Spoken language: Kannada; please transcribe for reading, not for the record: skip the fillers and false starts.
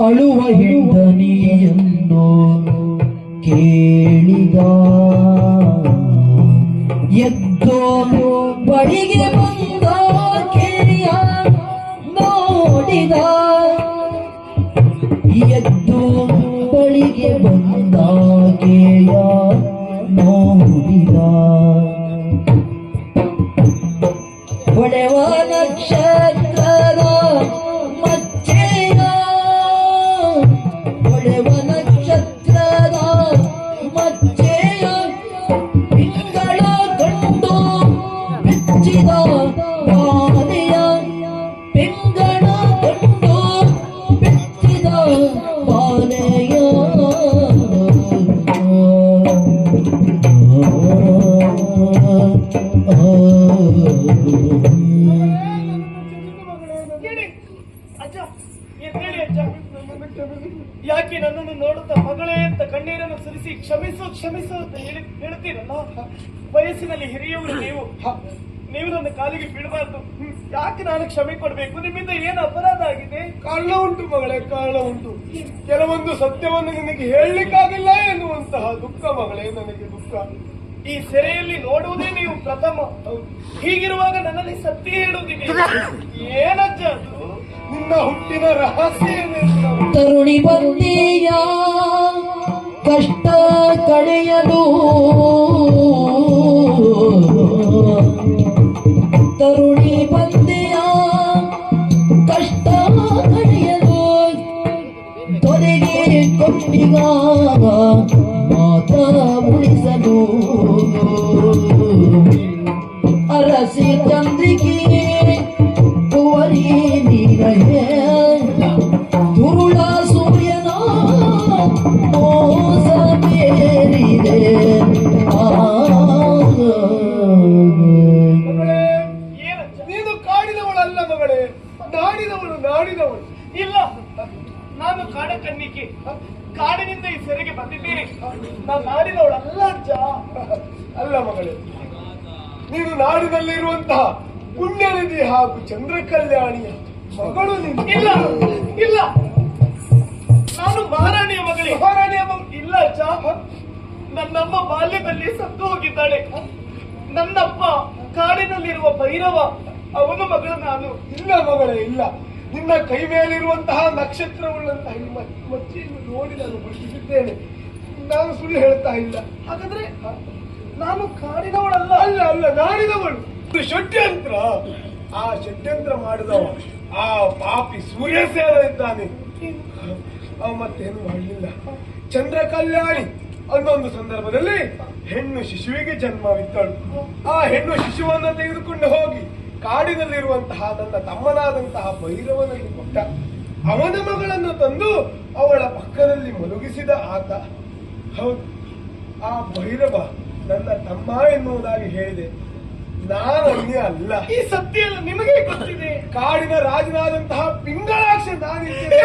ಅಳುವ ಹೆಂಡನಿಯನ್ನು ಕೇಳಿದ ಎದ್ದೋ ಬಳಿಗೆ ಬಂದ ಕೇಳಿಯ ನೋಡಿದ ಎದ್ದು ಬಳಿಗೆ ಬಂದ ಕೇಯ ನೋಡಿದ ಹೊಡೆವ ನಕ್ಷತ್ರದ ಮಚ್ಚೆಯ ಹೊಡೆವ ನಕ್ಷತ್ರದ ಮಚ್ಚೆಯ ತಿಂಗಳ ಗಂಡು ಬೆಚ್ಚಿದ ಬಾಲೆಯ ಪಿಂಗಳ ಗಂಡು ಬೆಚ್ಚಿದ ಬಾಲೆಯ ಯಾಕೆ ನನ್ನನ್ನು ನೋಡುತ್ತಾ ಮಗಳೇ ಅಂತ ಕಣ್ಣೀರನ್ನು ಸುರಿಸಿ ಕ್ಷಮಿಸು ಕ್ಷಮಿಸು ಅಂತ ಹೇಳ್ತೀರಲ್ಲ. ವಯಸ್ಸಿನಲ್ಲಿ ಹಿರಿಯವರು ನೀವು ನನ್ನ ಕಾಲಿಗೆ ಬಿಡಬಾರ್ದು. ಯಾಕೆ ನಾನು ಕ್ಷಮೆ ಕೊಡ್ಬೇಕು? ನಿಮ್ಮಿಂದ ಏನು ಅಪರಾಧ ಆಗಿದೆ? ಕಾರಣ ಉಂಟು ಮಗಳೇ, ಕಾರಣ ಉಂಟು. ಕೆಲವೊಂದು ಸತ್ಯವನ್ನು ನಿನಗೆ ಹೇಳಲಿಕ್ಕಾಗಿಲ್ಲ ಎನ್ನುವಂತಹ ದುಃಖ ಮಗಳೇ, ನನಗೆ ದುಃಖ. ಈ ಸೆರೆಯಲ್ಲಿ ನೋಡುವುದೇ ನೀವು ಪ್ರಥಮ. ಹೀಗಿರುವಾಗ ನನ್ನಲ್ಲಿ ಸತ್ಯ ಹೇಳುವುದಿದೆ. ಏನಜ್ಜ ಅದು? ನಿನ್ನ ಹುಟ್ಟಿನ ರಹಸ್ಯ ಏನೆಂದು ತರುಣಿ ಬಂದೀಯ ಕಷ್ಟ ಕಳೆಯಲು ತರುಣಿ ಬಂದೆಯ ಕಷ್ಟ ಕಳೆಯಲು ತೊರೆಗೆ ಕೊಟ್ಟಿಗ ಮಾತ ಉಳಿಸಲು ಅರಸಿ ಚಂದ್ರಿಕೆ ಕುವರಿ ನೀರೇ ದುರುಳ ಸೂರ್ಯನ ಮೋಸ ಮೇರಿದೆ ನೀನು ಕಾಡಿದವಳಲ್ಲ ಮಗಳೇ, ನಾಡಿದವಳು, ನಾಡಿದವಳು. ಇಲ್ಲ, ನಾನು ಕಾಡ ಕನ್ನಿಕೆ. ಕಾಡಿನಿಂದ ಈ ಸೆರೆಗೆ ಬಂದಿದ್ದೇನೆ. ನಾನು ನಾಡಿನವಳಲ್ಲ ಅಜ್ಜ. ಅಲ್ಲ ಮಗಳೇ, ನೀನು ನಾಡಿನಲ್ಲಿರುವಂತಹ ಪುಣ್ಯನಿಧಿ ಹಾಗೂ ಚಂದ್ರ ಕಲ್ಯಾಣಿಯ ಮಗಳು ನೀನು. ಇಲ್ಲ ಇಲ್ಲ, ನಾನು ಮಹಾರಾಣಿಯ ಮಗಳೇ. ಮಹಾರಾಣಿಯ ಇಲ್ಲ ಅಜ್ಜ, ನನ್ನಮ್ಮ ಬಾಲ್ಯದಲ್ಲಿ ಸತ್ತು ಹೋಗಿದ್ದಾಳೆ. ನನ್ನಪ್ಪ ಕಾಡಿನಲ್ಲಿರುವ ಭೈರವ, ಅವನ ಮಗಳು ನಾನು. ಇಲ್ಲ ಮಗಳೇ, ಇಲ್ಲ. ನಿನ್ನ ಕೈ ಮೇಲಿರುವಂತಹ ನಕ್ಷತ್ರವುಳ್ಳಂತಹ ಈ ಮಚ್ಚೆಯನ್ನು ನೋಡಿ ನಾನು ಖುಷಿಸಿದ್ದೇನೆ. ನಾನು ಸುಳ್ಳು ಹೇಳ್ತಾ ಇಲ್ಲ. ಹಾಗಾದ್ರೆ ನಾನು ಕಾಡಿನವಳಲ್ಲ. ಅಲ್ಲ ಅಲ್ಲ, ನಾಡಿದವಳು. ಇದು ಷಡ್ಯಂತ್ರ. ಆ ಷಡ್ಯಂತ್ರ ಮಾಡಿದವ ಆ ಪಾಪಿ ಸೂರ್ಯಸೇನ ಇದ್ದಾನೆ. ಅವ ಮತ್ತೇನು ಮಾಡಲಿಲ್ಲ. ಚಂದ್ರ ಕಲ್ಯಾಣಿ ಅನ್ನೊಂದು ಸಂದರ್ಭದಲ್ಲಿ ಹೆಣ್ಣು ಶಿಶುವಿಗೆ ಜನ್ಮವಿತ್ತಳು. ಆ ಹೆಣ್ಣು ಶಿಶುವನ್ನು ತೆಗೆದುಕೊಂಡು ಹೋಗಿ ಕಾಡಿನಲ್ಲಿರುವಂತಹ ನನ್ನ ತಮ್ಮನಾದಂತಹ ಭೈರವನಲ್ಲಿ ಕೊಟ್ಟ. ಅವನ ಮಗಳನ್ನು ತಂದು ಅವಳ ಪಕ್ಕದಲ್ಲಿ ಮಲಗಿಸಿದ ಆತ. ಹೌದು, ಆ ಭೈರವ ನನ್ನ ತಮ್ಮ ಎನ್ನುವುದಾಗಿ ಹೇಳಿದೆ. ನಾನನ್ಯ ಅಲ್ಲ. ಈ ಸತ್ಯ ಎಲ್ಲ ನಿಮಗೆ ಗೊತ್ತಿದೆ. ಕಾಡಿನ ರಾಜನಾದಂತಹ ಪಿಂಗಳಾಕ್ಷ ನಾನಿದ್ದೇನೆ.